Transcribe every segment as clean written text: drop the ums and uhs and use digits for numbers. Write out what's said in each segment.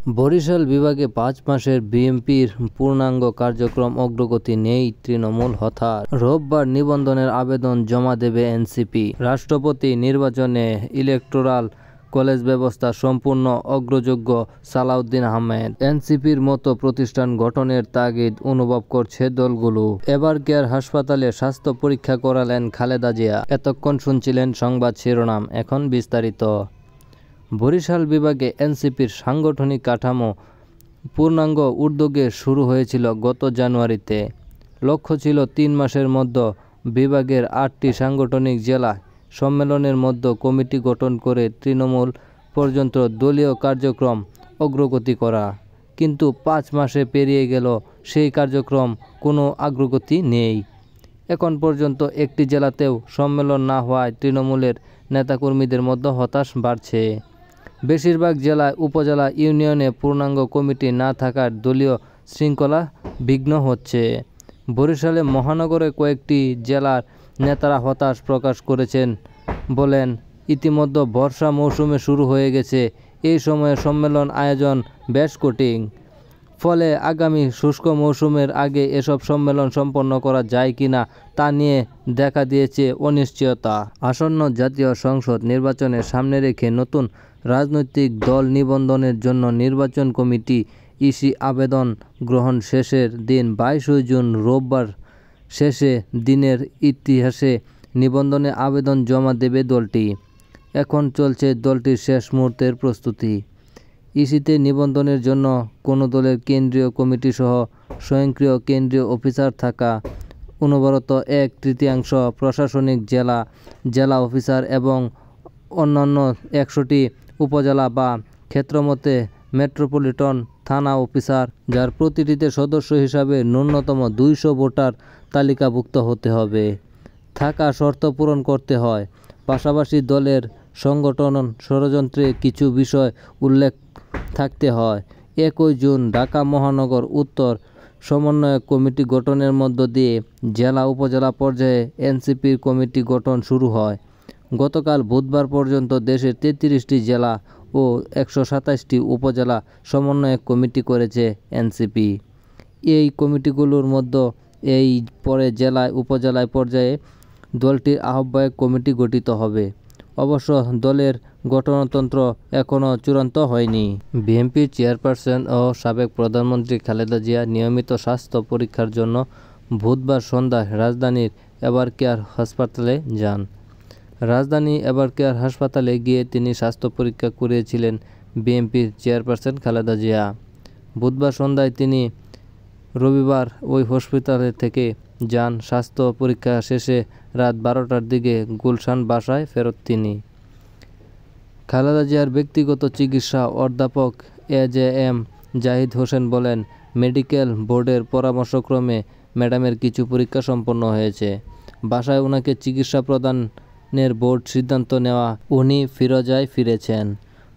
বরিশাল বিভাগে ৫ মাসের বিএনপির পূর্ণাঙ্গ কার্যক্রম অগ্রগতি নেই, তৃণমূল হতাশ। রোববার নিবন্ধনের আবেদন জমা দেবে এনসিপি। রাষ্ট্রপতি নির্বাচনে ইলেকটোরাল কলেজ ব্যবস্থা সম্পূর্ণ অগ্রযোগ্য সালাউদ্দিন আহমেদ। এনসিপির মতো প্রতিষ্ঠান গঠনের তাগিদ অনুভব করছে দলগুলো। এবারকেয়ার হাসপাতালে স্বাস্থ্য পরীক্ষা করালেন খালেদা জিয়া। এতক্ষণ শুনছিলেন সংবাদ শিরোনাম, এখন বিস্তারিত। বরিশাল বিভাগে এনসিপির সাংগঠনিক কাঠামো পূর্ণাঙ্গ উদ্যোগে শুরু হয়েছিল গত জানুয়ারিতে। লক্ষ্য ছিল ৩ মাসের মধ্যে বিভাগের ৮টি সাংগঠনিক জেলা সম্মেলনের মধ্যে কমিটি গঠন করে তৃণমূল পর্যন্ত দলীয় কার্যক্রম অগ্রগতি করা। কিন্তু ৫ মাসে পেরিয়ে গেল, সেই কার্যক্রম কোনো অগ্রগতি নেই। এখন পর্যন্ত একটি জেলাতেও সম্মেলন না হওয়ায় তৃণমূলের নেতাকর্মীদের মধ্যে হতাশ বাড়ছে। বেশিরভাগ জেলায়, উপজেলা, ইউনিয়নে পূর্ণাঙ্গ কমিটি না থাকার দলীয় শৃঙ্খলা বিঘ্ন হচ্ছে। বরিশালে মহানগরে কয়েকটি জেলার নেতারা হতাশ প্রকাশ করেছেন, বলেন ইতিমধ্যে বর্ষা মৌসুমে শুরু হয়ে গেছে। এই সময়ে সম্মেলন আয়োজন বেশ কঠিন। ফলে আগামী শুষ্ক মৌসুমের আগে এসব সম্মেলন সম্পন্ন করা যায় কিনা তা নিয়ে দেখা দিয়েছে অনিশ্চয়তা। আসন্ন জাতীয় সংসদ নির্বাচনের সামনে রেখে নতুন রাজনৈতিক দল নিবন্ধনের জন্য নির্বাচন কমিটি ইসি আবেদন গ্রহণ শেষের দিন 22 জুন রোববার শেষে দিনের ইতিহাসে নিবন্ধনে আবেদন জমা দেবে দলটি। এখন চলছে দলটির শেষ মুহূর্তের প্রস্তুতি। ইসিতে নিবন্ধনের জন্য কোনো দলের কেন্দ্রীয় কমিটি সহ স্বয়ংক্রিয় কেন্দ্রীয় অফিসার থাকা, অনবরত 1/3 প্রশাসনিক জেলা অফিসার এবং অন্যান্য 100টি উপজেলা বা ক্ষেত্রমতে মেট্রোপলিটন থানা অফিসার, যার প্রতিটিতে সদস্য হিসাবে ন্যূনতম 200 ভোটার তালিকাভুক্ত হতে হবে, থাকা শর্ত পূরণ করতে হয়। পাশাপাশি দলের সংগঠন ষড়যন্ত্রে কিছু বিষয় উল্লেখ থাকতে হয়। 1 জুন ঢাকা মহানগর উত্তর সমন্বয়ক কমিটি গঠনের মধ্য দিয়ে জেলা উপজেলা পর্যায়ে এনসিপির কমিটি গঠন শুরু হয়। গতকাল বুধবার পর্যন্ত দেশের 33টি জেলা ও 127টি উপজেলা সমন্বয়ক কমিটি করেছে এনসিপি। এই কমিটিগুলোর মধ্যে এই পরে জেলায় উপজেলায় পর্যায়ে দলটির আহ্বায়ক কমিটি গঠিত হবে। অবশ্য দলের গঠনতন্ত্র এখনও চূড়ান্ত হয়নি। বিএনপির চেয়ারপারসন ও সাবেক প্রধানমন্ত্রী খালেদা জিয়া নিয়মিত স্বাস্থ্য পরীক্ষার জন্য বুধবার সন্ধ্যায় রাজধানীর এবারকেয়ার হাসপাতালে যান। রাজধানী এবারকেয়ার হাসপাতালে গিয়ে তিনি স্বাস্থ্য পরীক্ষা করিয়েছিলেন বিএনপির চেয়ারপারসন খালেদা জিয়া। বুধবার সন্ধ্যায় তিনি রবিবার ওই হাসপাতালে থেকে যান। স্বাস্থ্য পরীক্ষা শেষে রাত 12টার দিকে গুলশান বাসায় ফেরত তিনি। খালেদা জিয়ার ব্যক্তিগত চিকিৎসা অধ্যাপক এজেএম জাহিদ হোসেন বলেন, মেডিকেল বোর্ডের পরামর্শক্রমে ম্যাডামের কিছু পরীক্ষা সম্পন্ন হয়েছে। বাসায় ওনাকে চিকিৎসা প্রদানের বোর্ড সিদ্ধান্ত নেওয়া, উনি ফিরোজায় ফিরেছেন।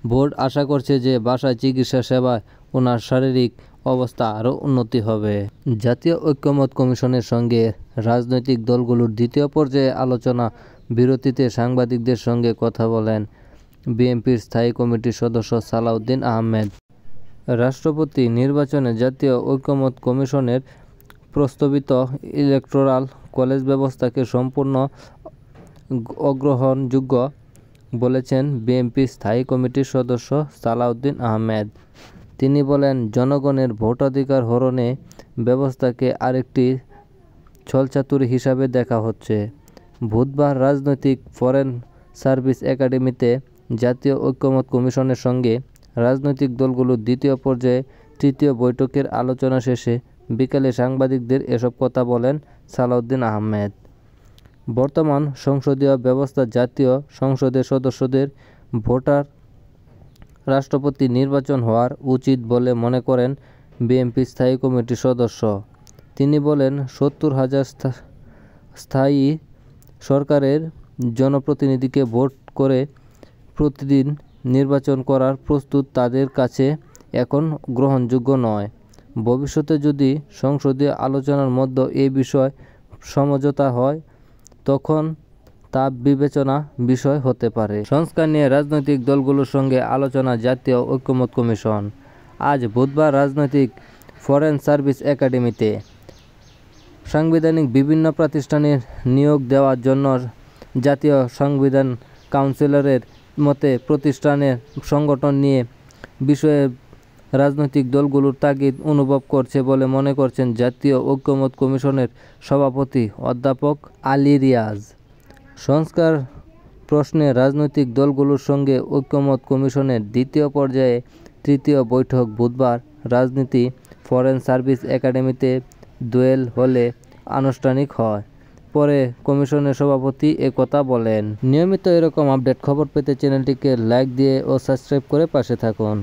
বোর্ড আশা করছে যে বাসায় চিকিৎসা সেবায় ওনার শারীরিক অবস্থা আরও উন্নতি হবে। জাতীয় ঐক্যমত্য কমিশনের সঙ্গে রাজনৈতিক দলগুলোর দ্বিতীয় পর্যায়ে আলোচনা বিরতিতে সাংবাদিকদের সঙ্গে কথা বলেন বিএনপির স্থায়ী কমিটির সদস্য সালাউদ্দিন আহমেদ। রাষ্ট্রপতি নির্বাচনে জাতীয় ঐক্যমত্য কমিশনের প্রস্তাবিত ইলেকটোরাল কলেজ ব্যবস্থাকে সম্পূর্ণ অগ্রহণযোগ্য বলেছেন বিএনপির স্থায়ী কমিটির সদস্য সালাউদ্দিন আহমেদ। তিনি বলেন, জনগণের ভোটাধিকার হরণে ব্যবস্থাকে আরেকটি ছলচাতুরি হিসাবে দেখা হচ্ছে। বুধবার রাজনৈতিক ফরেন সার্ভিস একাডেমিতে জাতীয় ঐক্যমত্য কমিশনের সঙ্গে রাজনৈতিক দলগুলোর দ্বিতীয় পর্যায়ে তৃতীয় বৈঠকের আলোচনা শেষে বিকেলে সাংবাদিকদের এসব কথা বলেন সালাউদ্দিন আহমেদ। বর্তমান সংসদীয় ব্যবস্থা জাতীয় সংসদের সদস্যদের ভোটার রাষ্ট্রপতি নির্বাচন হওয়ার উচিত বলে মনে করেন বিএনপি স্থায়ী কমিটির সদস্য। তিনি বলেন, 70,000 স্থায়ী সরকারের জনপ্রতিনিধিকে ভোট করে প্রতিদিন নির্বাচন করার প্রস্তুত তাদের কাছে এখন গ্রহণযোগ্য নয়। ভবিষ্যতে যদি সংসদীয় আলোচনার মধ্যে এ বিষয়ে সমঝোতা হয় তখন তা বিবেচনা বিষয় হতে পারে। সংস্কার নিয়ে রাজনৈতিক দলগুলোর সঙ্গে আলোচনা জাতীয় ঐক্যমত্য কমিশন। আজ বুধবার রাজনৈতিক ফরেন সার্ভিস একাডেমিতে সাংবিধানিক বিভিন্ন প্রতিষ্ঠানে নিয়োগ দেওয়ার জন্য জাতীয় সংবিধান কাউন্সিলের মতে প্রতিষ্ঠানের সংগঠন নিয়ে বিষয়ে রাজনৈতিক দলগুলোর তাগিদ অনুভব করছে বলে মনে করছেন জাতীয় ঐকমত্য কমিশনের সভাপতি অধ্যাপক আলী রিয়াজ। সংস্কার প্রশ্নে রাজনৈতিক দলগুলোর সঙ্গে ঐকমত্য কমিশনের দ্বিতীয় পর্যায়ে তৃতীয় বৈঠক বুধবার রাজনীতি ফরেন সার্ভিস একাডেমিতে দোয়েল হলে আনুষ্ঠানিক হয়। পরে কমিশনের সভাপতি একথা বলেন। নিয়মিত এরকম আপডেট খবর পেতে চ্যানেলটিকে লাইক দিয়ে ও সাবস্ক্রাইব করে পাশে থাকুন।